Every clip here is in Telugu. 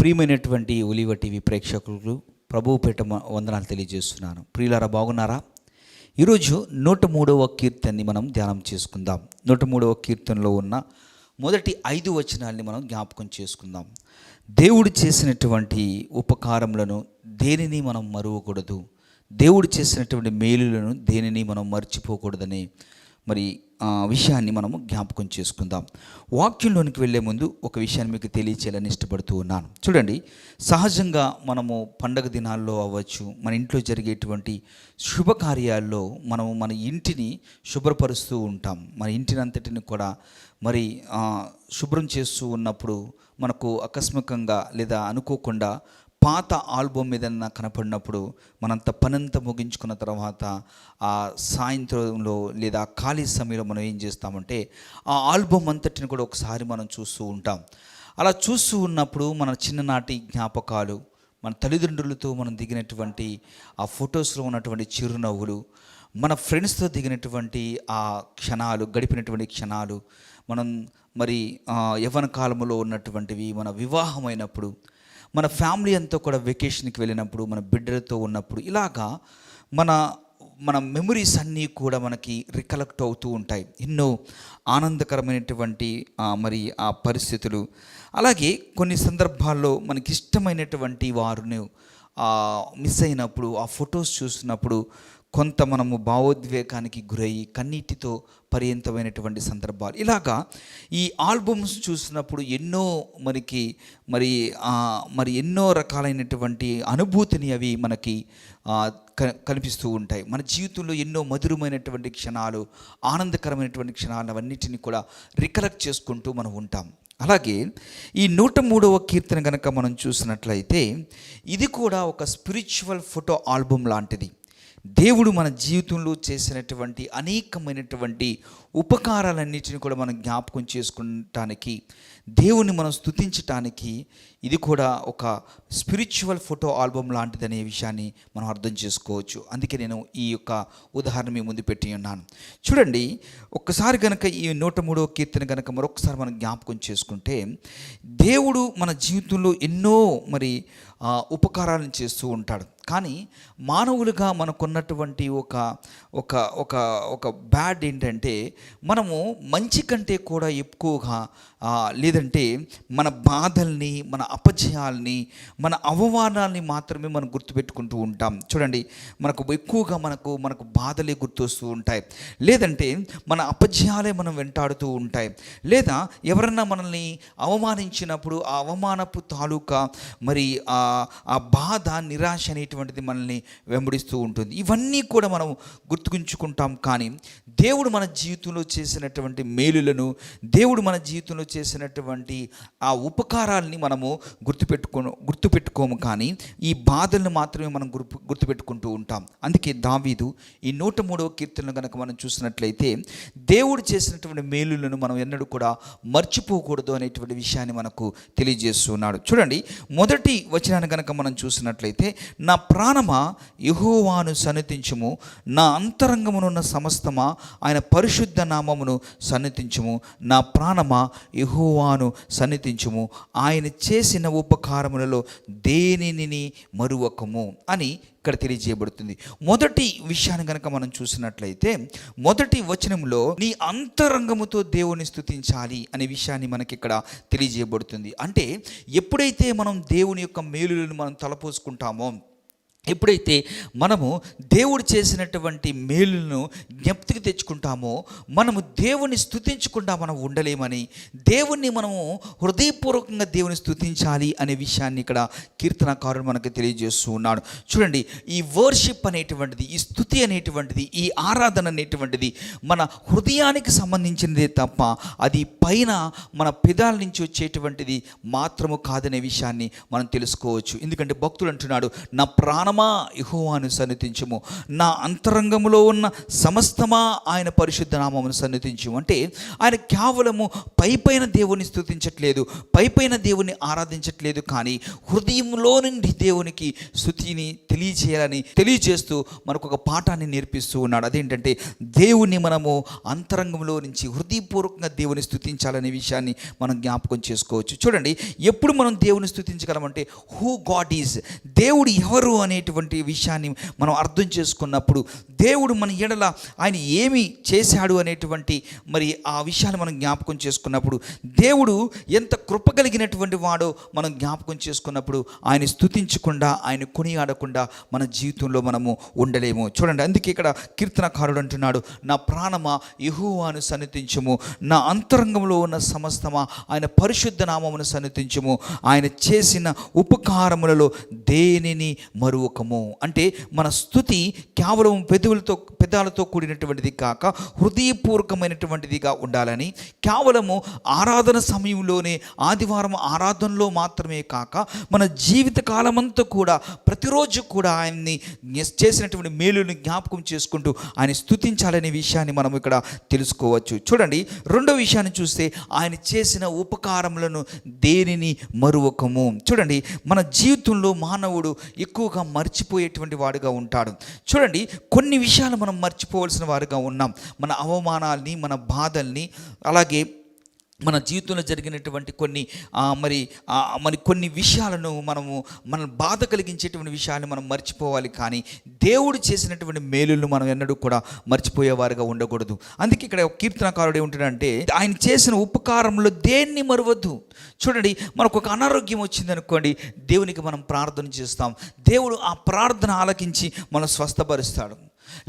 ప్రియమైనటువంటి ఒలివ టీవీ ప్రేక్షకులకు ప్రభువు పేట వందనాలు తెలియజేస్తున్నాను. ప్రియులారా, బాగున్నారా? ఈరోజు 103వ కీర్తనని మనం ధ్యానం చేసుకుందాం. 103వ కీర్తనలో ఉన్న మొదటి 5 వచనాల్ని మనం జ్ఞాపకం చేసుకుందాం. దేవుడు చేసినటువంటి ఉపకారములను దేనిని మనం మరువకూడదు, దేవుడు చేసినటువంటి మేలులను దేనిని మనం మర్చిపోకూడదని విషయాన్ని మనము జ్ఞాపకం చేసుకుందాం. వాక్యంలోనికి వెళ్ళే ముందు ఒక విషయాన్ని మీకు తెలియచేయాలని ఇష్టపడుతూ ఉన్నాను. చూడండి, సహజంగా మనము పండగ దినాల్లో అవ్వచ్చు, మన ఇంట్లో జరిగేటువంటి శుభకార్యాల్లో మనము మన ఇంటిని శుభ్రపరుస్తూ ఉంటాం. మన ఇంటిని అంతటిని కూడా శుభ్రం చేస్తూ ఉన్నప్పుడు మనకు ఆకస్మికంగా లేదా అనుకోకుండా పాత ఆల్బమ్ ఏదన్నా కనపడినప్పుడు మనంత పనంతా ముగించుకున్న తర్వాత ఆ సాయంత్రంలో లేదా ఖాళీ సమయంలో మనం ఏం చేస్తామంటే ఆ ఆల్బమ్ అంతటిని కూడా ఒకసారి మనం చూస్తూ ఉంటాం. అలా చూస్తూ ఉన్నప్పుడు మన చిన్ననాటి జ్ఞాపకాలు, మన తల్లిదండ్రులతో మనం దిగినటువంటి ఆ ఫొటోస్లో ఉన్నటువంటి చిరునవ్వులు, మన ఫ్రెండ్స్తో దిగినటువంటి ఆ క్షణాలు, గడిపినటువంటి క్షణాలు, మనం యవ్వన కాలంలో ఉన్నటువంటివి, మన వివాహమైనప్పుడు, మన ఫ్యామిలీ అంతా కూడా వెకేషన్కి వెళ్ళినప్పుడు, మన బిడ్డలతో ఉన్నప్పుడు, ఇలాగా మన మెమరీస్ అన్నీ కూడా మనకి రికలెక్ట్ అవుతూ ఉంటాయి. ఎన్నో ఆనందకరమైనటువంటి ఆ పరిస్థితులు. అలాగే కొన్ని సందర్భాల్లో మనకి ఇష్టమైనటువంటి వారిని మిస్ అయినప్పుడు, ఆ ఫొటోస్ చూసినప్పుడు కొంత మనము భావోద్వేగానికి గురయ్యి కన్నీటితో పర్యంతమైనటువంటి సందర్భాలు. ఇలాగా ఈ ఆల్బమ్స్ చూసినప్పుడు ఎన్నో ఎన్నో రకాలైనటువంటి అనుభూతిని అవి మనకి కనిపిస్తూ ఉంటాయి. మన జీవితంలో ఎన్నో మధురమైనటువంటి క్షణాలు, ఆనందకరమైనటువంటి క్షణాలు అవన్నిటిని కూడా రికలెక్ట్ చేసుకుంటూ మనం ఉంటాం. అలాగే ఈ 103వ కీర్తన కనుక మనం చూసినట్లయితే ఇది కూడా ఒక స్పిరిచువల్ ఫోటో ఆల్బమ్ లాంటిది. దేవుడు మన జీవితంలో చేసినటువంటి అనేకమైనటువంటి ఉపకారాలన్నిటిని కూడా మనం జ్ఞాపకం చేసుకుంటానికి, దేవుని మనం స్తుతించటానికి ఇది కూడా ఒక స్పిరిచువల్ ఫోటో ఆల్బమ్ లాంటిదనే విషయాన్ని మనం అర్థం చేసుకోవచ్చు. అందుకే నేను ఈ యొక్క ఉదాహరణ మీ ముందు పెట్టి ఉన్నాను. చూడండి, ఒక్కసారి కనుక ఈ 103వ కీర్తన కనుక మరొకసారి మనం జ్ఞాపకం చేసుకుంటే, దేవుడు మన జీవితంలో ఎన్నో ఉపకారాలను చేస్తూ ఉంటాడు. కానీ మానవులుగా మనకున్నటువంటి ఒక బ్యాడ్ ఏంటంటే, మనము మంచి కంటే కూడా ఎక్కువగా లేదంటే మన బాధల్ని, మన అపజయాల్ని, మన అవమానాల్ని మాత్రమే మనం గుర్తుపెట్టుకుంటూ ఉంటాం. చూడండి, ఎక్కువగా మనకు బాధలే గుర్తొస్తూ ఉంటాయి, లేదంటే మన అపజయాలే మనం వెంటాడుతూ ఉంటాయి, లేదా ఎవరన్నా మనల్ని అవమానించినప్పుడు ఆ అవమానపు తాలూకా ఆ బాధ, నిరాశ అనేటువంటిది మనల్ని వెంబడిస్తూ ఉంటుంది. ఇవన్నీ కూడా మనం గుర్తుంచుకుంటాం. కానీ దేవుడు మన జీవితంలో చేసినటువంటి మేలులను, దేవుడు మన జీవితంలో చేసినటువంటి ఆ ఉపకారాలని మనము గుర్తుపెట్టుకోము, కానీ ఈ బాధలను మాత్రమే మనం గుర్తుపెట్టుకుంటూ ఉంటాం. అందుకే దావీదు ఈ 103వ కీర్తనను కనుక మనం చూసినట్లయితే దేవుడు చేసినటువంటి మేలులను మనం ఎన్నడూ కూడా మర్చిపోకూడదు అనేటువంటి విషయాన్ని మనకు తెలియజేస్తున్నాడు. చూడండి, మొదటి వచనాన్ని కనుక మనం చూసినట్లయితే, నా ప్రాణమా యెహోవాను సన్నిధించుము, నా అంతరంగమునున్న సమస్తమా ఆయన పరిశుద్ధ నామమును సన్నిధించుము, నా ప్రాణమా యెహోవాను సన్నిధించుము, ఆయన చేసిన ఉపకారములలో దేనిని మరువకము అని ఇక్కడ తెలియజేయబడుతుంది. మొదటి విషయాన్ని కనుక మనం చూసినట్లయితే, మొదటి వచనంలో నీ అంతరంగముతో దేవుని స్తుతించాలి అనే విషయాన్ని మనకి ఇక్కడ తెలియజేయబడుతుంది. అంటే ఎప్పుడైతే మనం దేవుని యొక్క మేలులను మనం తలపోసుకుంటామో, ఎప్పుడైతే మనము దేవుడు చేసినటువంటి మేలులను జ్ఞప్తికి తెచ్చుకుంటామో, మనము దేవుని స్తుతించకుండా మనం ఉండలేమని, దేవుణ్ణి మనము హృదయపూర్వకంగా దేవుని స్తుతించాలి అనే విషయాన్ని ఇక్కడ కీర్తనకారుడు మనకు తెలియజేస్తూ ఉన్నాడు. చూడండి, ఈ వర్షిప్ అనేటువంటిది, ఈ స్తుతి అనేటువంటిది, ఈ ఆరాధన అనేటువంటిది మన హృదయానికి సంబంధించినదే తప్ప అది పైన మన పెదాల నుంచి వచ్చేటువంటిది మాత్రము కాదనే విషయాన్ని మనం తెలుసుకోవచ్చు. ఎందుకంటే భక్తుడు అంటున్నాడు, నా ప్రాణం ప్రాణమా యెహోవాను సన్నిధించుము, నా అంతరంగములో ఉన్న సమస్తమా ఆయన పరిశుద్ధ నామమును సన్నిధించుము. అంటే ఆయన కేవలము పైపైన దేవుని స్తుతించట్లేదు, పైపైన దేవుని ఆరాధించట్లేదు, కానీ హృదయంలో నుండి దేవునికి స్తుతిని తెలియజేస్తూ మనకు ఒక పాఠాన్ని నేర్పిస్తూ ఉన్నాడు. అదేంటంటే దేవుని మనము అంతరంగంలో నుంచి హృదయపూర్వకంగా దేవుని స్తుతించాలనే విషయాన్ని మనం జ్ఞాపకం చేసుకోవచ్చు. చూడండి, ఎప్పుడు మనం దేవుని స్తుతించగలమంటే హూ గాడ్ ఈజ్, దేవుడు ఎవరు అనేటువంటి విషయాన్ని మనం అర్థం చేసుకున్నప్పుడు, దేవుడు మన ఎడల ఆయన ఏమి చేశాడు అనేటువంటి మరి ఆ విషయాన్ని మనం జ్ఞాపకం చేసుకున్నప్పుడు, దేవుడు ఎంత కృప కలిగినటువంటి వాడో మనం జ్ఞాపకం చేసుకున్నప్పుడు, ఆయన స్తుతించకుండా ఆయన కొనియాడకుండా మన జీవితంలో మనము ఉండలేము. చూడండి, అందుకే ఇక్కడ కీర్తనకారుడు అంటున్నాడు, నా ప్రాణమా యెహోవాను సన్నిధించుము, నా అంతరంగంలో ఉన్న సమస్తమా ఆయన పరిశుద్ధ నామమును సన్నిధించుము, ఆయన చేసిన ఉపకారములలో దేనిని మరువకము. అంటే మన స్తుతి కేవలం పెదాలతో కూడినటువంటిది కాక హృదయపూర్వకమైనటువంటిదిగా ఉండాలని, కేవలము ఆరాధన సమయంలోనే ఆదివారం ఆరాధనలో మాత్రమే కాక మన జీవిత కాలమంతా కూడా ప్రతిరోజు కూడా ఆయన్ని చేసినటువంటి మేలుని జ్ఞాపకం చేసుకుంటూ ఆయన స్తుతించాలనే విషయాన్ని మనం ఇక్కడ తెలుసుకోవచ్చు. చూడండి, రెండో విషయాన్ని చూస్తే ఆయన చేసిన ఉపకారములను దేనిని మరువకము. చూడండి, మన జీవితంలో మానవుడు ఎక్కువగా మర్చిపోయేటువంటి వాడుగా ఉంటాడు. చూడండి, కొన్ని విషయాలు మనం మర్చిపోవలసిన వారుగా ఉన్నాం. మన అవమానాల్ని, మన బాధల్ని, అలాగే మన జీవితంలో జరిగినటువంటి కొన్ని విషయాలను మన బాధ కలిగించేటువంటి విషయాన్ని మనం మర్చిపోవాలి. కానీ దేవుడు చేసినటువంటి మేలులను మనం ఎన్నడూ కూడా మర్చిపోయేవారుగా ఉండకూడదు. అందుకే ఇక్కడ కీర్తనకారుడు ఏమంటాడంటే ఆయన చేసిన ఉపకారంలో దేన్ని మరవద్దు. చూడండి, మనకు ఒక అనారోగ్యం వచ్చింది అనుకోండి, దేవునికి మనం ప్రార్థన చేస్తాం, దేవుడు ఆ ప్రార్థన ఆలకించి మనం స్వస్థపరుస్తాడు.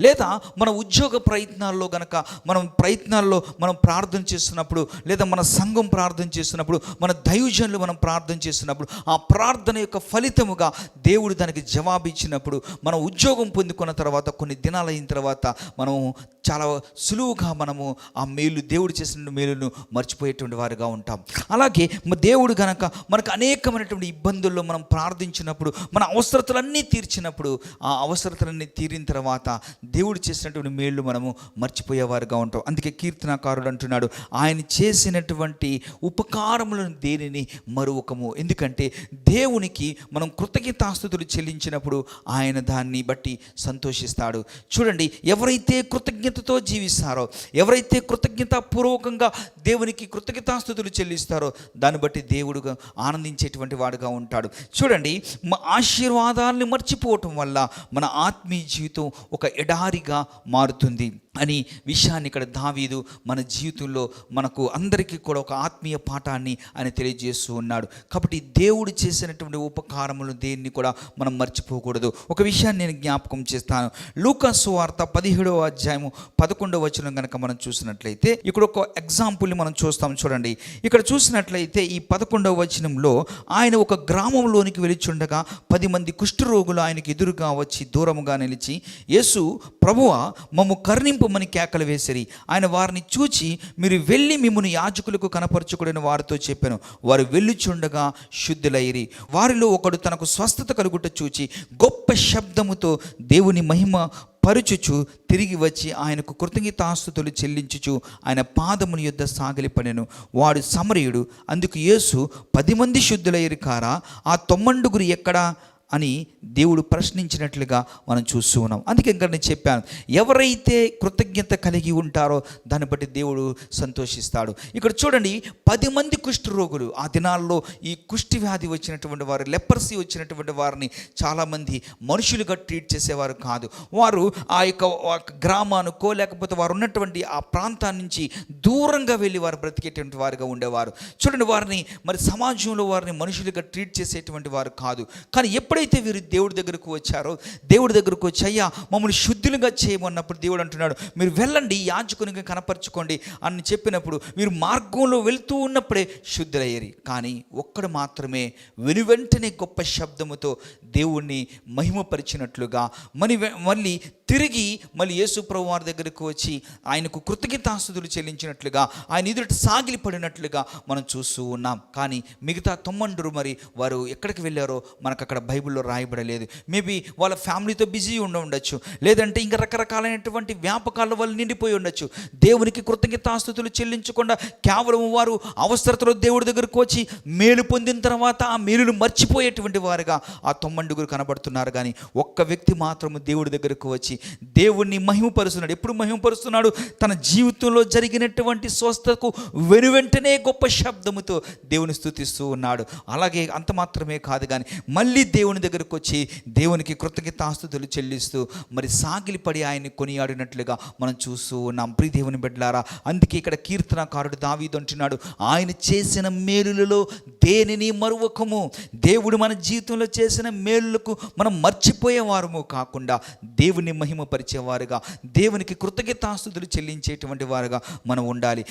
లేదా మన ఉద్యోగ ప్రయత్నాల్లో గనక మనం ప్రార్థన చేస్తున్నప్పుడు, లేదా మన సంఘం ప్రార్థన చేస్తున్నప్పుడు, మన దైవజనులు మనం ప్రార్థన చేస్తున్నప్పుడు, ఆ ప్రార్థన యొక్క ఫలితముగా దేవుడు దానికి జవాబు ఇచ్చినప్పుడు, మనం ఉద్యోగం పొందుకున్న తర్వాత కొన్ని దినాలు అయిన తర్వాత మనం చాలా సులువుగా మనము ఆ దేవుడు చేసిన మేలును మర్చిపోయేటువంటి వారుగా ఉంటాం. అలాగే దేవుడు గనక మనకు అనేకమైనటువంటి ఇబ్బందుల్లో మనం ప్రార్థించినప్పుడు, మన అవసరతలన్నీ తీర్చినప్పుడు, ఆ అవసరతలన్నీ తీరిన తర్వాత దేవుడు చేసినటువంటి మేళ్ళు మనము మర్చిపోయేవారుగా ఉంటాం. అందుకే కీర్తనకారుడు అంటున్నాడు, ఆయన చేసినటువంటి ఉపకారములను దేనిని మరువకము. ఎందుకంటే దేవునికి మనం కృతజ్ఞతాస్తుతులు చెల్లించినప్పుడు ఆయన దాన్ని బట్టి సంతోషిస్తాడు. చూడండి, ఎవరైతే కృతజ్ఞతతో జీవిస్తారో, ఎవరైతే కృతజ్ఞతాపూర్వకంగా దేవునికి కృతజ్ఞతాస్తుతులు చెల్లిస్తారో, దాన్ని బట్టి దేవుడుగా ఆనందించేటువంటి వాడుగా ఉంటాడు. చూడండి, ఆశీర్వాదాలను మర్చిపోవటం వల్ల మన ఆత్మీయ జీవితం ఒక ఎడారిగా మారుతుంది అని విషయాన్ని ఇక్కడ దావీదు మన జీవితంలో మనకు అందరికీ కూడా ఒక ఆత్మీయ పాఠాన్ని ఆయన తెలియజేస్తూ ఉన్నాడు. కాబట్టి దేవుడు చేసినటువంటి ఉపకారములు దేన్ని కూడా మనం మర్చిపోకూడదు. ఒక విషయాన్ని నేను జ్ఞాపకం చేస్తాను. లూకా సువార్త 17వ అధ్యాయము 11వ వచనం కనుక మనం చూసినట్లయితే ఇక్కడ ఒక ఎగ్జాంపుల్ని మనం చూస్తాం. చూడండి, ఇక్కడ చూసినట్లయితే ఈ 11వ వచనంలో ఆయన ఒక గ్రామంలోనికి వెళుచుండగా 10 మంది కుష్ఠరోగులు ఆయనకు ఎదురుగా వచ్చి దూరముగా నిలిచి, యేసు, ప్రభువా, మమ్ము కరుణింపమని కేకలు వేసిరి. ఆయన వారిని చూచి, మీరు వెళ్ళి మిమ్మును యాజకులకు కనపరచుకుని వారితో చెప్పాను. వారు వెళ్ళుచుండగా శుద్ధులైరి. వారిలో ఒకడు తనకు స్వస్థత కలుగుట చూచి గొప్ప శబ్దముతో దేవుని మహిమ పరుచుచు తిరిగి వచ్చి ఆయనకు కృతజ్ఞతాస్తుతులు చెల్లించుచు ఆయన పాదముల యొద్ద సాగిలిపడెను. వాడు సమరయుడు. అందుకు యేసు, 10 మంది శుద్ధులైరి కారా, ఆ 9 ఎక్కడా అని దేవుడు ప్రశ్నించినట్లుగా మనం చూస్తూ ఉన్నాం. అందుకే ఇంకా నేను చెప్పాను, ఎవరైతే కృతజ్ఞత కలిగి ఉంటారో దాన్ని బట్టి దేవుడు సంతోషిస్తాడు. ఇక్కడ చూడండి, 10 మంది కుష్ఠరోగులు. ఆ దినాల్లో ఈ కుష్టి వ్యాధి వచ్చినటువంటి వారు, లెపర్సీ వచ్చినటువంటి వారిని చాలామంది మనుషులుగా ట్రీట్ చేసేవారు కాదు. వారు ఆ యొక్క గ్రామానికో లేకపోతే వారు ఉన్నటువంటి ఆ ప్రాంతాన్ని నుంచి దూరంగా వెళ్ళి వారు బ్రతికేటువంటి వారుగా ఉండేవారు. చూడండి, వారిని మరి సమాజంలో వారిని మనుషులుగా ట్రీట్ చేసేటువంటి వారు కాదు. కానీ ఎప్పుడైతే వీరు దేవుడి దగ్గరకు వచ్చారో, దేవుడి దగ్గరకు వచ్చి అయ్యా మమ్మల్ని శుద్ధులుగా చేయమన్నప్పుడు దేవుడు అంటున్నాడు, మీరు వెళ్ళండి యాజకునికి కనపరచుకోండి అని చెప్పినప్పుడు వీరు మార్గంలో వెళ్తూ ఉన్నప్పుడే శుద్ధులయ్యారు. కానీ ఒక్కడు మాత్రమే వెనువెంటనే గొప్ప శబ్దముతో దేవుణ్ణి మహిమపరిచినట్లుగా మళ్ళీ తిరిగి యేసు ప్రభు వారి దగ్గరకు వచ్చి ఆయనకు కృతజ్ఞతాస్తుతులు చెల్లించినట్లుగా, ఆయన ఎదుట సాగిలిపడినట్లుగా మనం చూస్తూ ఉన్నాం. కానీ మిగతా 9 మరి వారు ఎక్కడికి వెళ్ళారో మనకు అక్కడ బైబిల్ బైబిల్లో రాయబడలేదు. మేబీ వాళ్ళ ఫ్యామిలీతో బిజీ ఉండొచ్చు, లేదంటే ఇంకా రకరకాలైనటువంటి వ్యాపకాల వల్ల నిండిపోయి ఉండొచ్చు. దేవునికి కృతజ్ఞతాస్తుతులు చెల్లించకుండా కేవలం వారు అవసరతలో దేవుడి దగ్గరకు వచ్చి మేలు పొందిన తర్వాత ఆ మేలును మర్చిపోయేటువంటి వారుగా ఆ 90 కనబడుతున్నారు. కానీ ఒక్క వ్యక్తి మాత్రము దేవుడి దగ్గరకు వచ్చి దేవుణ్ణి మహిమపరుస్తున్నాడు. ఎప్పుడు మహిమపరుస్తున్నాడు? తన జీవితంలో జరిగినటువంటి స్వస్థతకు వెనువెంటనే గొప్ప శబ్దముతో దేవుని స్తుతిస్తూ ఉన్నాడు. అలాగే అంత మాత్రమే కాదు, కానీ మళ్ళీ దేవుని దగ్గరకు వచ్చి దేవునికి కృతజ్ఞతాస్తుతులు చెల్లిస్తూ మరి సాగిలిపడి ఆయన్ని కొనియాడినట్లుగా మనం చూస్తూ ఉన్నాం. ప్రియ దేవుని బిడ్డలారా, అందుకే ఇక్కడ కీర్తనకారుడు దావీదు అంటున్నాడు, ఆయన చేసిన మేలులలో దేనిని మరువకము. దేవుడు మన జీవితంలో చేసిన మేలులకు మనం మర్చిపోయేవారము కాకుండా దేవుని మహిమపరిచేవారుగా, దేవునికి కృతజ్ఞతాస్తుతులు చెల్లించేటువంటి వారుగా మనం ఉండాలి.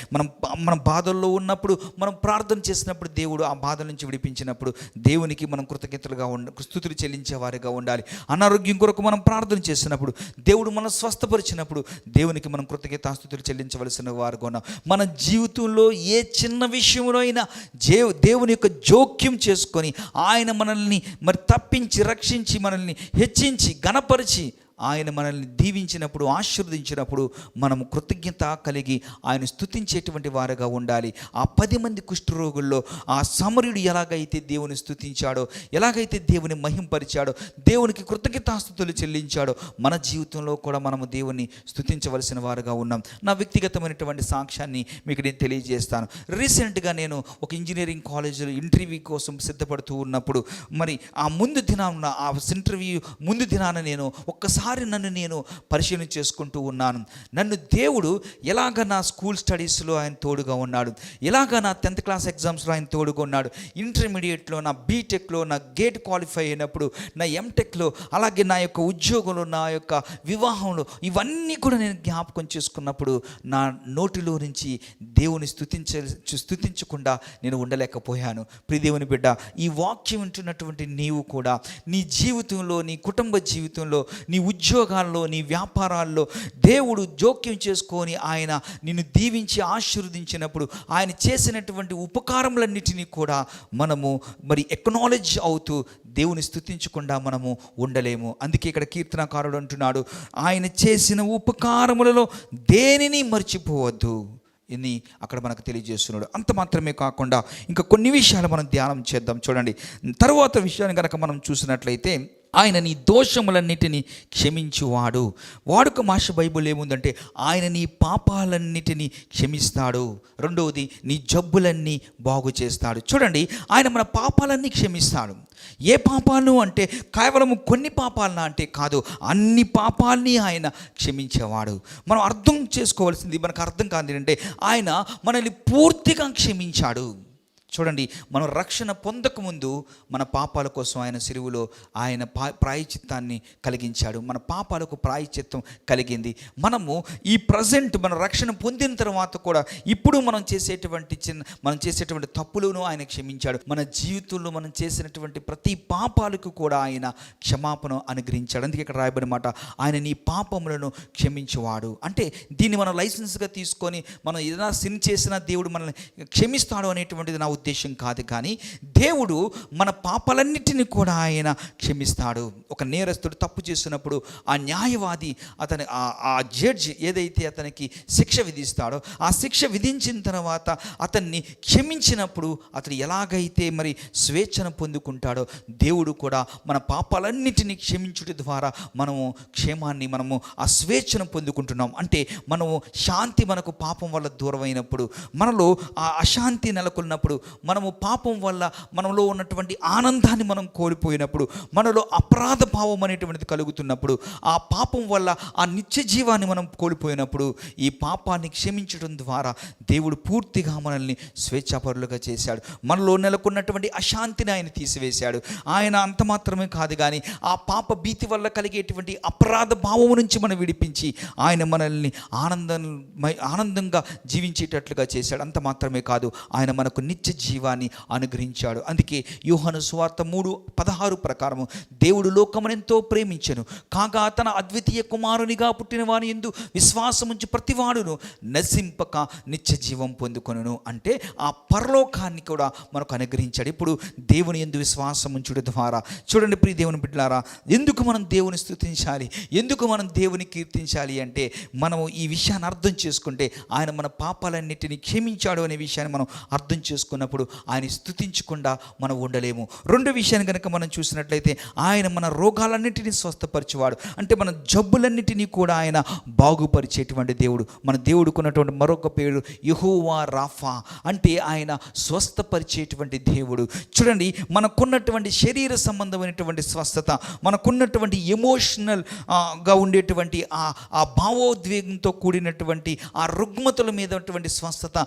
మనం బాధల్లో ఉన్నప్పుడు మనం ప్రార్థన చేసినప్పుడు దేవుడు ఆ బాధల నుంచి విడిపించినప్పుడు దేవునికి మనం కృతజ్ఞతలుగా స్తుతులు చెల్లించేవారుగా ఉండాలి. అనారోగ్యం కొరకు మనం ప్రార్థన చేసినప్పుడు దేవుడు మనం స్వస్థపరిచినప్పుడు దేవునికి మనం కృతజ్ఞతాస్తుతులు చెల్లించవలసిన వారుగా ఉన్నాం. మన జీవితంలో ఏ చిన్న విషయంలో అయినా దేవుని యొక్క జోక్యం చేసుకొని ఆయన మనల్ని మరి తప్పించి రక్షించి మనల్ని హెచ్చించి ఘనపరిచి ఆయన మనల్ని దీవించినప్పుడు ఆశీర్వదించినప్పుడు మనము కృతజ్ఞత కలిగి ఆయన స్తుతించేటువంటి వారుగా ఉండాలి. ఆ 10 మంది కుష్ఠరోగుల్లో ఆ సమరయుడు ఎలాగైతే దేవుని స్తుతించాడో, ఎలాగైతే దేవుని మహింపరిచాడో, దేవునికి కృతజ్ఞతాస్తుతులు చెల్లించాడో, మన జీవితంలో కూడా మనము దేవుని స్తుతించవలసిన వారుగా ఉన్నాం. నా వ్యక్తిగతమైనటువంటి సాక్ష్యాన్ని మీకు నేను తెలియజేస్తాను. రీసెంట్గా నేను ఒక ఇంజనీరింగ్ కాలేజీలో ఇంటర్వ్యూ కోసం సిద్ధపడుతూ ఉన్నప్పుడు మరి ఆ ముందు దినాన ఆ ఇంటర్వ్యూ ముందు దినాన నేను ఒక్కసారి నన్ను నేను పరిశీలన చేసుకుంటూ ఉన్నాను. నన్ను దేవుడు ఎలాగ నా స్కూల్ స్టడీస్లో ఆయన తోడుగా ఉన్నాడు, ఎలాగ నా 10th క్లాస్ ఎగ్జామ్స్లో ఆయన తోడుగా ఉన్నాడు, ఇంటర్మీడియట్లో, నా బీటెక్లో, నా గేట్ క్వాలిఫై అయినప్పుడు, నా ఎంటెక్లో, అలాగే నా యొక్క ఉద్యోగంలో, నా యొక్క వివాహంలో, ఇవన్నీ కూడా నేను జ్ఞాపకం చేసుకున్నప్పుడు నా నోటిలో నుంచి దేవుని స్తుతించకుండా నేను ఉండలేకపోయాను. ప్రియ దేవుని బిడ్డ, ఈ వాక్యం వింటున్నటువంటి నీవు కూడా నీ జీవితంలో, నీ కుటుంబ జీవితంలో, నీ ఉద్యోగాల్లో, నీ వ్యాపారాల్లో దేవుడు జోక్యం చేసుకొని ఆయన నిన్ను దీవించి ఆశీర్వదించినప్పుడు ఆయన చేసినటువంటి ఉపకారములన్నిటినీ కూడా మనము మరి ఎక్నాలెడ్జ్ అవుతూ దేవుని స్తుతించకుండా మనము ఉండలేము. అందుకే ఇక్కడ కీర్తనకారుడు అంటున్నాడు, ఆయన చేసిన ఉపకారములలో దేనిని మర్చిపోవద్దు అని అక్కడ మనకు తెలియజేస్తున్నాడు. అంత మాత్రమే కాకుండా ఇంకా కొన్ని విషయాలు మనం ధ్యానం చేద్దాం. చూడండి, తర్వాత విషయాన్ని కనుక మనం చూసినట్లయితే ఆయన నీ దోషములన్నిటినీ క్షమించువాడు. వాడుక భాష బైబిల్ ఏముందంటే ఆయన నీ పాపాలన్నిటినీ క్షమిస్తాడు. రెండవది, నీ జబ్బులన్నీ బాగు చేస్తాడు. చూడండి, ఆయన మన పాపాలన్నీ క్షమిస్తాడు. ఏ పాపాలను అంటే కేవలం కొన్ని పాపాలనా అంటే కాదు, అన్ని పాపాలని ఆయన క్షమించేవాడు. మనం అర్థం చేసుకోవాల్సింది, మనకు అర్థం కాదు ఏంటంటే ఆయన మనల్ని పూర్తిగా క్షమించాడు. చూడండి, మనం రక్షణ పొందకముందు మన పాపాల కోసం ఆయన సిలువలో ఆయన ప్రాయశ్చిత్తాన్ని కలిగించాడు. మన పాపాలకు ప్రాయశ్చిత్తం కలిగింది. మనము ఈ ప్రజెంట్ మన రక్షణ పొందిన తర్వాత కూడా ఇప్పుడు మనం చేసేటువంటి తప్పులను ఆయన క్షమించాడు. మన జీవితంలో మనం చేసినటువంటి ప్రతి పాపాలకు కూడా ఆయన క్షమాపణ అనుగ్రహించాడు. అందుకే ఇక్కడ రాయబడిన మాట, ఆయన నీ పాపములను క్షమించేవాడు. అంటే దీన్ని మనం లైసెన్స్గా తీసుకొని మనం ఏదైనా సిన్ చేసినా దేవుడు మనల్ని క్షమిస్తాడు అనేటువంటిది నా ఉద్దేశం కాదు. కానీ దేవుడు మన పాపాలన్నిటిని కూడా ఆయన క్షమిస్తాడు. ఒక నేరస్తుడు తప్పు చేసినప్పుడు ఆ న్యాయవాది ఆ జడ్జ్ ఏదైతే అతనికి శిక్ష విధిస్తాడో ఆ శిక్ష విధించిన తర్వాత అతన్ని క్షమించినప్పుడు అతడు ఎలాగైతే మరి స్వేచ్ఛను పొందుకుంటాడో దేవుడు కూడా మన పాపాలన్నిటినీ క్షమించుట ద్వారా మనము మనము ఆ స్వేచ్ఛను పొందుకుంటున్నాం. అంటే మనము శాంతి మనకు పాపం వల్ల దూరమైనప్పుడు, మనలో ఆ అశాంతి నెలకొన్నప్పుడు, మనము పాపం వల్ల మనలో ఉన్నటువంటి ఆనందాన్ని మనం కోల్పోయినప్పుడు, మనలో అపరాధ భావం అనేటువంటిది కలుగుతున్నప్పుడు, ఆ పాపం వల్ల ఆ నిత్య జీవాన్ని మనం కోల్పోయినప్పుడు ఈ పాపాన్ని క్షమించడం ద్వారా దేవుడు పూర్తిగా మనల్ని స్వేచ్ఛాపరులుగా చేశాడు. మనలో నెలకొన్నటువంటి అశాంతిని ఆయన తీసివేశాడు. ఆయన అంత మాత్రమే కాదు, కానీ ఆ పాప భీతి వల్ల కలిగేటువంటి అపరాధ భావం నుంచి మనం విడిపించి ఆయన మనల్ని ఆనందంగా జీవించేటట్లుగా చేశాడు. అంత మాత్రమే కాదు, ఆయన మనకు నిత్య జీవాన్ని అనుగ్రహించాడు. అందుకే యోహాను సువార్త 3:16 ప్రకారము దేవుడు లోకమునెంతో ప్రేమించెను కాగా తన అద్వితీయ కుమారునిగా పుట్టిన వాని యందు విశ్వాసముంచి ప్రతివాడును నశింపక నిత్య జీవం పొందుకొనును. అంటే ఆ పరలోకాన్ని కూడా మనకు అనుగ్రహించాడు. ఇప్పుడు దేవుని యందు విశ్వాసం ఉంచుట ద్వారా చూడండి ప్రియ దేవుని బిడ్డలారా, ఎందుకు మనం దేవుని స్తుతించాలి, ఎందుకు మనం దేవుని కీర్తించాలి అంటే మనము ఈ విషయాన్ని అర్థం చేసుకుంటే ఆయన మన పాపాలన్నిటిని క్షమించాడు అనే విషయాన్ని మనం అర్థం చేసుకున్నప్పుడు ఆయన స్తుతించకుండా మనం ఉండలేము. రెండో విషయాన్ని కనుక మనం చూసినట్లయితే ఆయన మన రోగాలన్నిటినీ స్వస్థపరిచేవాడు. అంటే మన జబ్బులన్నిటినీ కూడా ఆయన బాగుపరిచేటువంటి దేవుడు. మన దేవుడుకున్నటువంటి మరొక పేరు యెహోవా రాఫా, అంటే ఆయన స్వస్థపరిచేటువంటి దేవుడు. చూడండి, మనకున్నటువంటి శరీర సంబంధమైనటువంటి స్వస్థత, మనకున్నటువంటి ఎమోషనల్గా ఉండేటువంటి ఆ భావోద్వేగంతో కూడినటువంటి ఆ రుగ్మతల మీదటువంటి స్వస్థత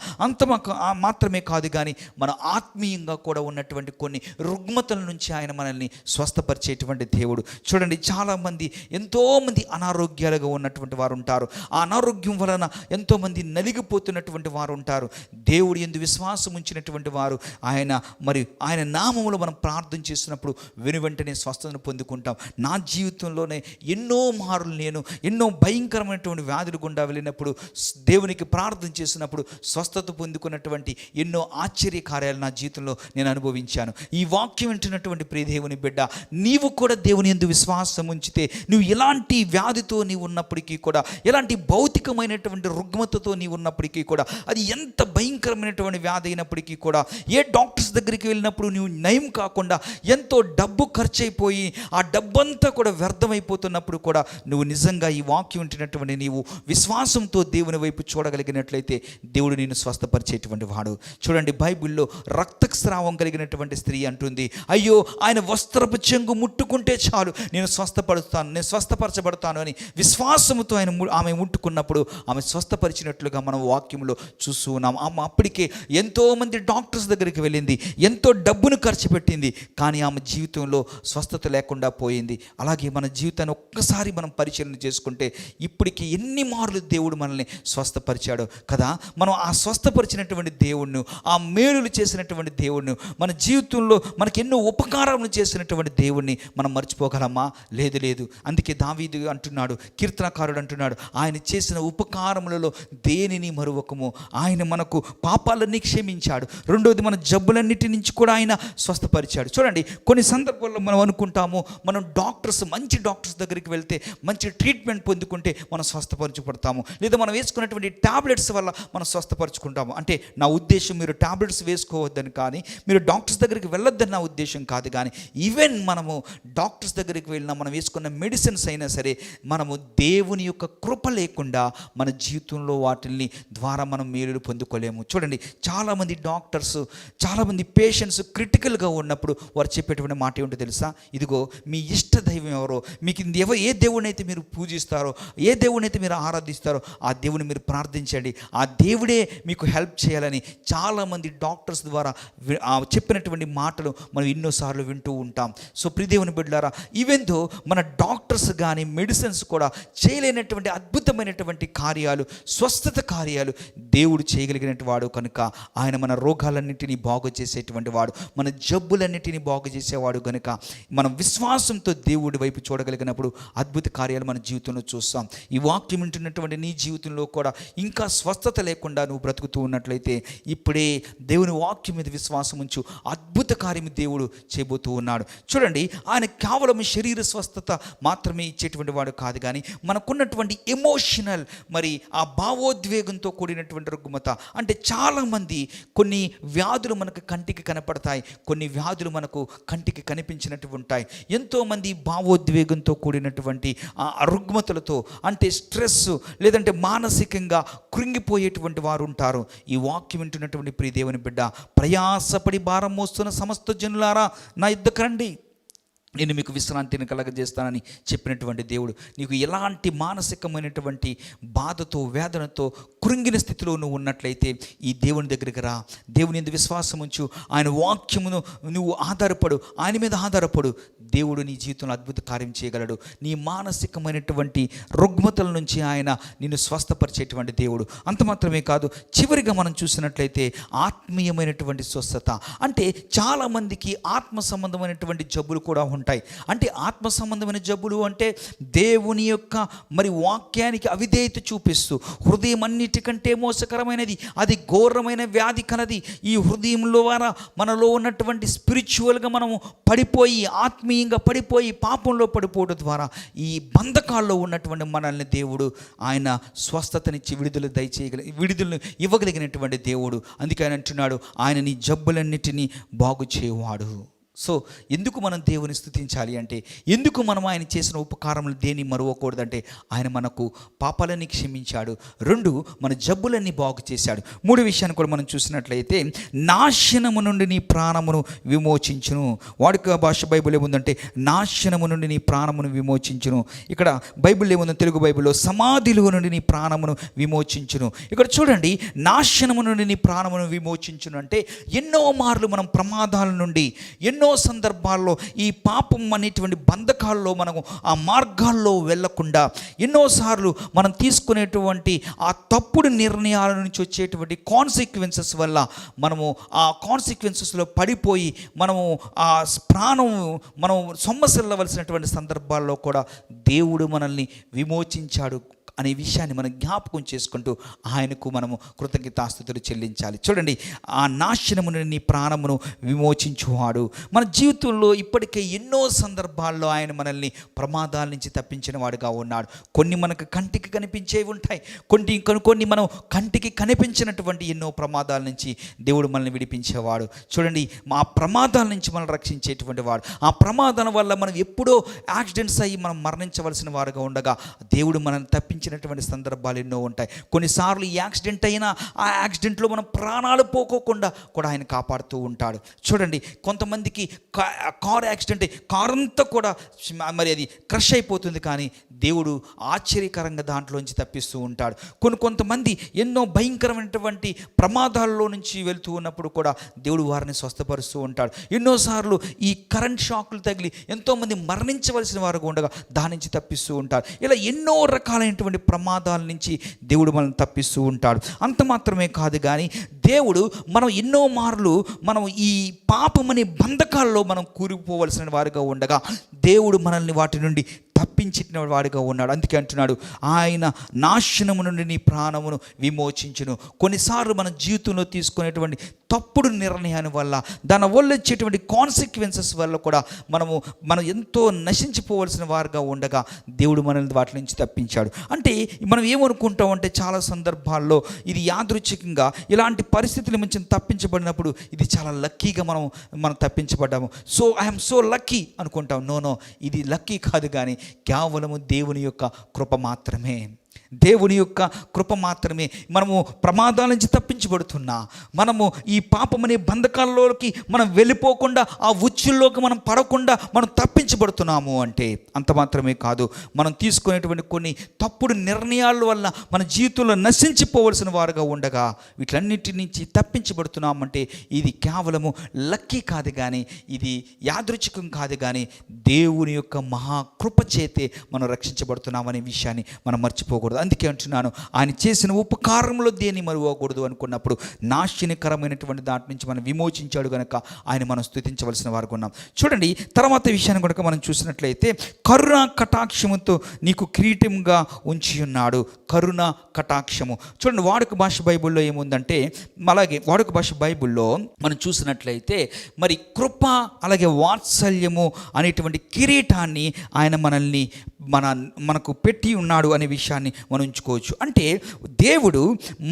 మాత్రమే కాదు, కానీ మన ఆత్మీయంగా కూడా ఉన్నటువంటి కొన్ని రుగ్మతల నుంచి ఆయన మనల్ని స్వస్థపరిచేటువంటి దేవుడు. చూడండి, చాలామంది ఎంతోమంది అనారోగ్యాలుగా ఉన్నటువంటి వారు ఉంటారు. ఆ అనారోగ్యం వలన ఎంతోమంది నలిగిపోతున్నటువంటి వారు ఉంటారు. దేవుడు యందు విశ్వాసం ఉంచినటువంటి వారు ఆయన నామములో మనం ప్రార్థన చేసినప్పుడు వెనువెంటనే స్వస్థతను పొందుకుంటాం. నా జీవితంలోనే ఎన్నో మారులు నేను ఎన్నో భయంకరమైనటువంటి వ్యాధులు గుండా వెళ్ళినప్పుడు దేవునికి ప్రార్థన చేసినప్పుడు స్వస్థత పొందుకున్నటువంటి ఎన్నో ఆశ్చర్య కార్యాలు నా జీవితంలో నేను అనుభవించాను. ఈ వాక్యం వింటున్నటువంటి ప్రియ దేవుని బిడ్డ, నీవు కూడా దేవుని యందు విశ్వాసం ఉంచితే నువ్వు ఎలాంటి వ్యాధితో నీవు ఉన్నప్పటికీ కూడా, ఎలాంటి భౌతికమైనటువంటి రుగ్మతతో నీవు ఉన్నప్పటికీ కూడా, అది ఎంత భయంకరమైనటువంటి వ్యాధి అయినప్పటికీ కూడా, ఏ డాక్టర్స్ దగ్గరికి వెళ్ళినప్పుడు నువ్వు నయం కాకుండా ఎంతో డబ్బు ఖర్చు అయిపోయి ఆ డబ్బంతా కూడా వ్యర్థమైపోతున్నప్పుడు కూడా నువ్వు నిజంగా ఈ వాక్యం వింటున్నటువంటి నీవు విశ్వాసంతో దేవుని వైపు చూడగలిగినట్లయితే దేవుడు నిన్ను స్వస్థపరిచేటువంటి వాడు. చూడండి, బైబిల్లో రక్తస్రావం కలిగినటువంటి స్త్రీ అంటుంది, అయ్యో ఆయన వస్త్రపు చెంగు ముట్టుకుంటే చాలు నేను స్వస్థపరచబడతాను అని విశ్వాసంతో ఆమె ముట్టుకున్నప్పుడు ఆమె స్వస్థపరిచినట్లుగా మనం వాక్యంలో చూస్తూ ఉన్నాం. ఆమె అప్పటికే ఎంతోమంది డాక్టర్స్ దగ్గరికి వెళ్ళింది, ఎంతో డబ్బును ఖర్చు పెట్టింది, కానీ ఆమె జీవితంలో స్వస్థత లేకుండా పోయింది. అలాగే మన జీవితాన్ని ఒక్కసారి మనం పరిశీలన చేసుకుంటే ఇప్పటికీ ఎన్ని మార్లు దేవుడు మనల్ని స్వస్థపరిచాడు కదా. మనం ఆ స్వస్థపరిచినటువంటి దేవుణ్ణి, ఆ మేలులు చేసినటువంటి దేవుణ్ణి, మన జీవితంలో మనకి ఎన్నో ఉపకారాలను చేసినటువంటి దేవుణ్ణి మనం మర్చిపోగలమా? లేదు. అందుకే దావీదు అంటున్నాడు, కీర్తనకారుడు అంటున్నాడు, ఆయన చేసిన ఉపకారములలో దేనిని మరువకము. ఆయన మనకు పాపాలన్నీ క్షమించాడు. రెండోది, మన జబ్బులన్నిటి నుంచి కూడా ఆయన స్వస్థపరిచాడు. చూడండి, కొన్ని సందర్భాల్లో మనం అనుకుంటాము మనం మంచి డాక్టర్స్ దగ్గరికి వెళ్తే మంచి ట్రీట్మెంట్ పొందుకుంటే మనం స్వస్థపరచబడతాము, లేదా మనం వేసుకున్నటువంటి టాబ్లెట్స్ వల్ల మనం స్వస్థపరచుకుంటాము. అంటే నా ఉద్దేశం మీరు టాబ్లెట్స్ వేసుకోవద్దని కానీ, మీరు డాక్టర్స్ దగ్గరికి వెళ్ళొద్దని నా ఉద్దేశం కాదు. కానీ ఈవెన్ మనము డాక్టర్స్ దగ్గరికి వెళ్ళినా మనం వేసుకున్న మెడిసిన్స్ అయినా సరే మనము దేవుని యొక్క కృప లేకుండా మన జీవితంలో వాటిని ద్వారా మనం మేలులు పొందుకోలేము. చూడండి, చాలామంది డాక్టర్స్, చాలామంది పేషెంట్స్ క్రిటికల్గా ఉన్నప్పుడు వారు చెప్పేటువంటి మాట ఏమిటో తెలుసా? ఇదిగో మీ ఇష్ట దైవం ఎవరో, మీకు ఏ దేవుని అయితే మీరు పూజిస్తారో, ఏ దేవుని అయితే మీరు ఆరాధిస్తారో ఆ దేవుని మీరు ప్రార్థించండి, ఆ దేవుడే మీకు హెల్ప్ చేయాలని చాలామంది డాక్టర్స్ ద్వారా చెప్పినటువంటి మాటలు మనం ఎన్నోసార్లు వింటూ ఉంటాం. సో ప్రియదేవుని బిడ్డలారా, ఈవెన్ దో మన డాక్టర్స్ కానీ మెడిసిన్స్ కూడా చేయలేనటువంటి అద్భుతమైనటువంటి కార్యాలు, స్వస్థత కార్యాలు దేవుడు చేయగలిగినటువంటి వాడు కనుక ఆయన మన రోగాలన్నింటినీ బాగు చేసేటువంటి వాడు, మన జబ్బులన్నింటినీ బాగు చేసేవాడు కనుక మనం విశ్వాసంతో దేవుడి వైపు చూడగలిగినప్పుడు అద్భుత కార్యాలు మన జీవితంలో చూస్తాం. ఈ వాక్యం వింటున్నటువంటి నీ జీవితంలో కూడా ఇంకా స్వస్థత లేకుండా నువ్వు బ్రతుకుతూ ఉన్నట్లయితే ఇప్పుడే దేవుని వాక్యం మీద విశ్వాసం ఉంచు, అద్భుత కార్యం దేవుడు చేయబోతూ ఉన్నాడు. చూడండి, ఆయన కేవలం శరీర స్వస్థత మాత్రమే ఇచ్చేటువంటి వాడు కాదు, కానీ మనకున్నటువంటి ఎమోషనల్ ఆ భావోద్వేగంతో కూడినటువంటి రుగ్మత. అంటే చాలామంది కొన్ని వ్యాధులు మనకు కంటికి కనపడతాయి, కొన్ని వ్యాధులు మనకు కంటికి కనిపించినట్టు ఉంటాయి. ఎంతోమంది భావోద్వేగంతో కూడినటువంటి ఆ రుగ్మతలతో, అంటే స్ట్రెస్ లేదంటే మానసికంగా కృంగిపోయేటువంటి వారు ఉంటారు. ఈ వాక్యం వింటున్నటువంటి ప్రియ దేవుని బిడ్డ, ప్రయాసపడి భారం మోస్తున్న సమస్త జనులారా నా యుద్ధకు రండి, నేను మీకు విశ్రాంతిని కలగజేస్తానని చెప్పినటువంటి దేవుడు, నీకు ఎలాంటి మానసికమైనటువంటి బాధతో వేదనతో కృంగిన స్థితిలో నువ్వు ఉన్నట్లయితే ఈ దేవుని దగ్గరికి రా, దేవుని యందు విశ్వాసం ఉంచు, ఆయన వాక్యమును నువ్వు ఆధారపడు, ఆయన మీద ఆధారపడు. దేవుడు నీ జీవితంలో అద్భుత కార్యం చేయగలడు. నీ మానసికమైనటువంటి రుగ్మతల నుంచి ఆయన నిన్ను స్వస్థపరిచేటువంటి దేవుడు. అంత మాత్రమే కాదు, చివరిగా మనం చూసినట్లయితే ఆత్మీయమైనటువంటి స్వస్థత. అంటే చాలామందికి ఆత్మ సంబంధమైనటువంటి జబ్బులు కూడా ఉంటాయి. అంటే ఆత్మ సంబంధమైన జబ్బులు అంటే దేవుని యొక్క మరి వాక్యానికి అవిధేయత చూపిస్తూ, హృదయం అన్నిటికంటే మోసకరమైనది, అది ఘోరమైన వ్యాధి కలది. ఈ హృదయంలో ద్వారా మనలో ఉన్నటువంటి స్పిరిచువల్గా మనము పడిపోయి, ఆత్మీయంగా పడిపోయి, పాపంలో పడిపోవడం ద్వారా ఈ బంధకాల్లో ఉన్నటువంటి మనల్ని దేవుడు ఆయన స్వస్థతనిచ్చి విడుదలను ఇవ్వగలిగినటువంటి దేవుడు. అందుకే ఆయన అంటున్నాడు, ఆయన నీ జబ్బులన్నిటినీ బాగు చేయవాడు. సో ఎందుకు మనం దేవుని స్తుతించాలి అంటే, ఎందుకు మనం ఆయన చేసిన ఉపకారములు దేన్ని మరువకూడదంటే, ఆయన మనకు పాపాలన్నీ క్షమించాడు, 2 మన జబ్బులన్నీ బాగు చేశాడు, 3 విషయాన్ని కూడా మనం చూసినట్లయితే నాశనము నుండి నీ ప్రాణమును విమోచించును. వాడుక భాష బైబిల్ ఏముందంటే నాశనము నుండి నీ ప్రాణమును విమోచించును. ఇక్కడ బైబిల్ ఏముందో, తెలుగు బైబిల్లో సమాధిలో నుండి నీ ప్రాణమును విమోచించును. ఇక్కడ చూడండి, నాశనము నుండి నీ ప్రాణమును విమోచించును అంటే ఎన్నో మార్లు మనం ప్రమాదాల నుండి, ఎన్నో సందర్భాల్లో ఈ పాపం అనేటువంటి బంధకాల్లో మనము ఆ మార్గాల్లో వెళ్ళకుండా, ఎన్నోసార్లు మనం తీసుకునేటువంటి ఆ తప్పుడు నిర్ణయాల నుంచి వచ్చేటువంటి కాన్సిక్వెన్సెస్ వల్ల మనము ఆ కాన్సిక్వెన్సెస్లో పడిపోయి మనము ఆ మనం సొమ్మసిల్లవలసినటువంటి సందర్భాల్లో కూడా దేవుడు మనల్ని విమోచించాడు అనే విషయాన్ని మనం జ్ఞాపకం చేసుకుంటూ ఆయనకు మనము కృతజ్ఞతాస్తుతులు చెల్లించాలి. చూడండి, ఆ నాశనము నుండి నీ ప్రాణమును విమోచించువాడు. మన జీవితంలో ఇప్పటికే ఎన్నో సందర్భాల్లో ఆయన మనల్ని ప్రమాదాల నుంచి తప్పించిన వాడుగా ఉన్నాడు. కొన్ని మనకు కంటికి కనిపించేవి ఉంటాయి, కొన్ని మనం కంటికి కనిపించినటువంటి ఎన్నో ప్రమాదాల నుంచి దేవుడు మనల్ని విడిపించేవాడు. చూడండి, మా ప్రమాదాల నుంచి మనం రక్షించేటువంటి వాడు. ఆ ప్రమాదాల వల్ల మనం ఎప్పుడో యాక్సిడెంట్స్ అయ్యి మనం మరణించవలసిన వారుగా ఉండగా దేవుడు మనల్ని తప్పించినటువంటి సందర్భాలు ఎన్నో ఉంటాయి. కొన్నిసార్లు ఈ యాక్సిడెంట్ అయినా ఆ యాక్సిడెంట్లో మనం ప్రాణాలు పోకోకుండా కూడా ఆయన కాపాడుతూ ఉంటాడు. చూడండి, కొంతమందికి కార్ యాక్సిడెంట్, కారు అంతా కూడా మరి అది క్రష్ అయిపోతుంది, కానీ దేవుడు ఆశ్చర్యకరంగా దాంట్లోంచి తప్పిస్తూ ఉంటాడు. కొంతమంది ఎన్నో భయంకరమైనటువంటి ప్రమాదాల్లో నుంచి వెళ్తూ ఉన్నప్పుడు కూడా దేవుడు వారిని స్వస్థపరుస్తూ ఉంటాడు. ఎన్నోసార్లు ఈ కరెంట్ షాకులు తగిలి ఎంతోమంది మరణించవలసిన వారుగా ఉండగా దాని నుంచి తప్పిస్తూ ఉంటారు. ఇలా ఎన్నో రకాలైనటువంటి ప్రమాదాల నుంచి దేవుడు మనల్ని తప్పిస్తూ ఉంటాడు. అంత మాత్రమే కాదు, కానీ దేవుడు మనం ఎన్నో మార్లు మనం ఈ పాపమనే బంధకాల్లో మనం కూరుకుపోవలసిన వారుగా ఉండగా దేవుడు మనల్ని వాటి నుండి తప్పించిన వాడిగా ఉన్నాడు. అందుకే అంటున్నాడు, ఆయన నాశనము నుండి నీ ప్రాణమును విమోచించును. కొన్నిసార్లు మన జీవితంలో తీసుకునేటువంటి తప్పుడు నిర్ణయాన్ని వల్ల, దాని వల్ల వచ్చేటువంటి కాన్సిక్వెన్సెస్ వల్ల కూడా మనం ఎంతో నశించిపోవలసిన వారుగా ఉండగా దేవుడు మనల్ని వాటి నుంచి తప్పించాడు. అంటే మనం ఏమనుకుంటాం అంటే, చాలా సందర్భాల్లో ఇది యాదృచ్ఛికంగా ఇలాంటి పరిస్థితుల నుంచి తప్పించబడినప్పుడు ఇది చాలా లక్కీగా మనం తప్పించబడ్డాము, సో ఐఎమ్ సో లక్కీ అనుకుంటాం. నో, ఇది లక్కీ కాదు, కానీ కేవలము దేవుని యొక్క కృప మాత్రమే. దేవుని యొక్క కృప మాత్రమే. మనము ప్రమాదాల నుంచి తప్పించబడుతున్నా, మనము ఈ పాపమనే బంధకాల్లోకి మనం వెళ్ళిపోకుండా, ఆ ఉచ్చుల్లోకి మనం పడకుండా మనం తప్పించబడుతున్నాము అంటే అంత మాత్రమే కాదు, మనం తీసుకునేటువంటి కొన్ని తప్పుడు నిర్ణయాల వల్ల మన జీవితంలో నశించిపోవలసిన వారుగా ఉండగా వీటన్నిటి నుంచి తప్పించబడుతున్నామంటే ఇది కేవలము లక్కీ కాదు, కానీ ఇది యాదృచ్ఛికం కాదు, కానీ దేవుని యొక్క మహాకృప చేతే మనం రక్షించబడుతున్నామనే విషయాన్ని మనం మర్చిపోకూడదు. అందుకే అంటున్నాను, ఆయన చేసిన ఉపకారంలో దేన్ని మరువకూడదు అనుకున్నప్పుడు నాశనకరమైనటువంటి దాటి నుంచి మనం విమోచించాడు కనుక ఆయన మనం స్తుతించవలసిన వారుగా ఉన్నాం. చూడండి, తర్వాత విషయాన్ని కనుక మనం చూసినట్లయితే కరుణ కటాక్షముతో నీకు కిరీటంగా ఉంచి ఉన్నాడు. కరుణ కటాక్షము. చూడండి, వాడుక భాష బైబిల్లో ఏముందంటే, అలాగే వాడుక భాష బైబిల్లో మనం చూసినట్లయితే మరి కృప అలాగే వాత్సల్యము అనేటువంటి కిరీటాన్ని ఆయన మనకు పెట్టి ఉన్నాడు అనే విషయాన్ని మనం ఉంచుకోవచ్చు. అంటే దేవుడు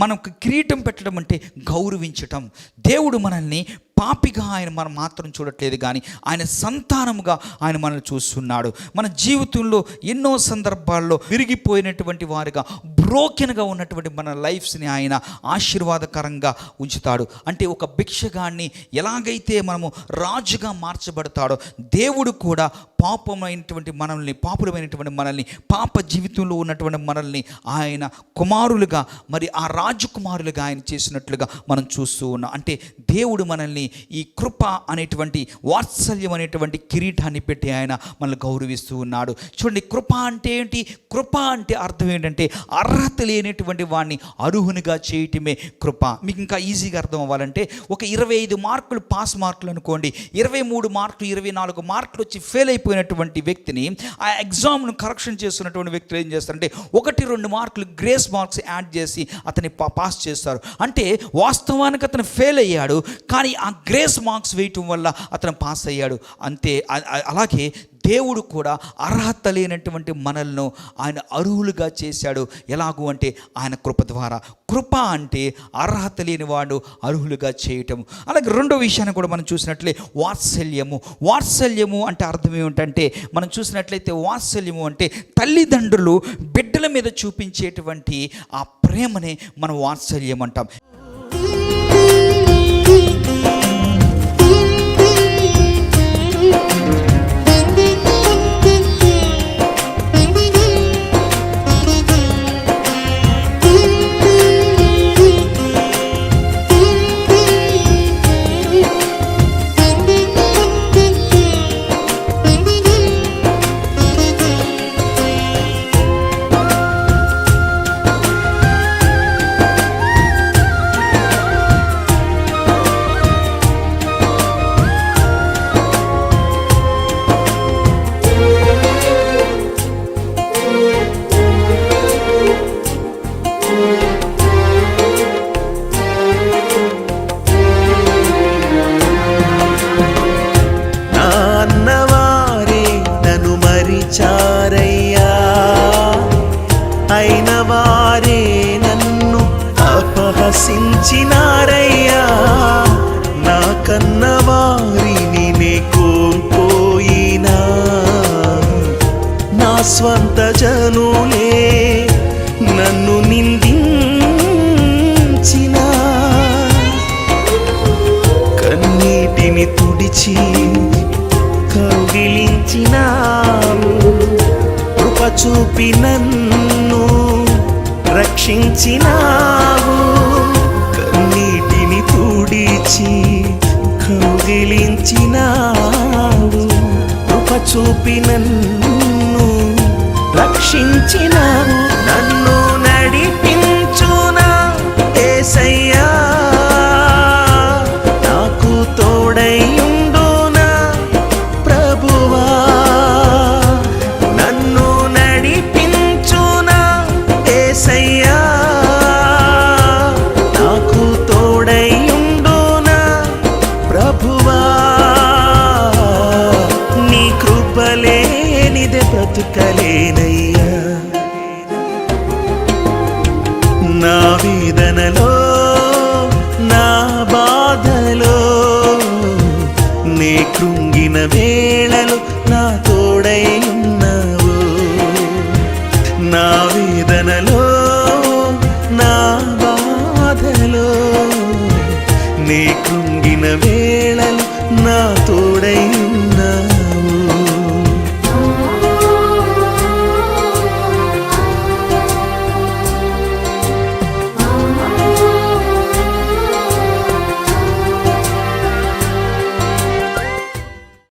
మనకు కిరీటం పెట్టడం అంటే గౌరవించటం. దేవుడు మనల్ని పాపిగా ఆయన మనం మాత్రం చూడట్లేదు, కానీ ఆయన సంతానముగా ఆయన మనల్ని చూస్తున్నాడు. మన జీవితంలో ఎన్నో సందర్భాల్లో విరిగిపోయినటువంటి వారిగా, బ్రోకెన్గా ఉన్నటువంటి మన లైఫ్స్ని ఆయన ఆశీర్వాదకరంగా ఉంచుతాడు. అంటే ఒక భిక్షగాన్ని ఎలాగైతే మనము రాజుగా మార్చబడతాడో, దేవుడు కూడా పాపులమైనటువంటి మనల్ని, పాప జీవితంలో ఉన్నటువంటి మనల్ని ఆయన కుమారులుగా, మరి ఆ రాజకుమారులుగా ఆయన చేసినట్లుగా మనం చూస్తూ ఉన్నాం. అంటే దేవుడు మనల్ని ఈ కృప అనేటువంటి, వాత్సల్యం అనేటువంటి కిరీటాన్ని పెట్టి ఆయన మనల్ని గౌరవిస్తూ ఉన్నాడు. చూడండి, కృప అంటే ఏంటి? కృప అంటే అర్థం ఏంటంటే అర్హత లేనటువంటి వాడిని అర్హునిగా చేయటమే కృప. మీకు ఇంకా ఈజీగా అర్థం అవ్వాలంటే, ఒక 25 మార్కులు పాస్ మార్కులు అనుకోండి, 23 మార్కులు 24 మార్కులు వచ్చి ఫెయిల్ అయిపోయినటువంటి వ్యక్తిని, ఆ ఎగ్జామ్ను కరెక్షన్ చేస్తున్నటువంటి వ్యక్తులు ఏం చేస్తారంటే 1-2 మార్కులు గ్రేస్ మార్క్స్ యాడ్ చేసి అతన్ని పాస్ చేస్తారు. అంటే వాస్తవానికి అతను ఫెయిల్ అయ్యాడు, కానీ ఆ గ్రేస్ మార్క్స్ వేయటం వల్ల అతను పాస్ అయ్యాడు. అంతే. అలాగే దేవుడు కూడా అర్హత లేనటువంటి మనల్ని ఆయన అర్హులుగా చేశాడు. ఎలాగూ అంటే ఆయన కృప ద్వారా. కృప అంటే అర్హత లేని వాడు అర్హులుగా చేయటం. అలాగే రెండో విషయాన్ని కూడా మనం చూసినట్లే వాత్సల్యము. వాత్సల్యము అంటే అర్థం ఏమిటంటే, మనం చూసినట్లయితే వాత్సల్యము అంటే తల్లిదండ్రులు బిడ్డల మీద చూపించేటువంటి ఆ ప్రేమనే మనం వాత్సల్యం అంటాం. అపహసించినారయ్యా, నా కన్నవారిని నే కోల్పోయినా, నా స్వంత జనులే నన్ను నిందించినా, కన్నీటిని తుడిచి కౌగిలించినావు, కృప చూపి నన్ను రక్షించినావు, కన్నీటిని తుడిచి కౌగిలించినావు, కృప చూపి నన్ను రక్షించినావు. నన్ను నడిపించునా యేసయ్యా, నాకు తోడై ఉండునా ప్రభువా, నన్ను నడిపించునా యేసయ్యా, నాకు తోడై ఉండునా ప్రభువా, నీ కృప లేనిదే బ్రతుకలేనయ్యా, నా వేదనలో నా బాధలో నే కృంగిన వేళలో నా తోడై ఉన్నావు, నా వేదనలో నా బాధలో నే కృంగిన వేళలో నా తోడై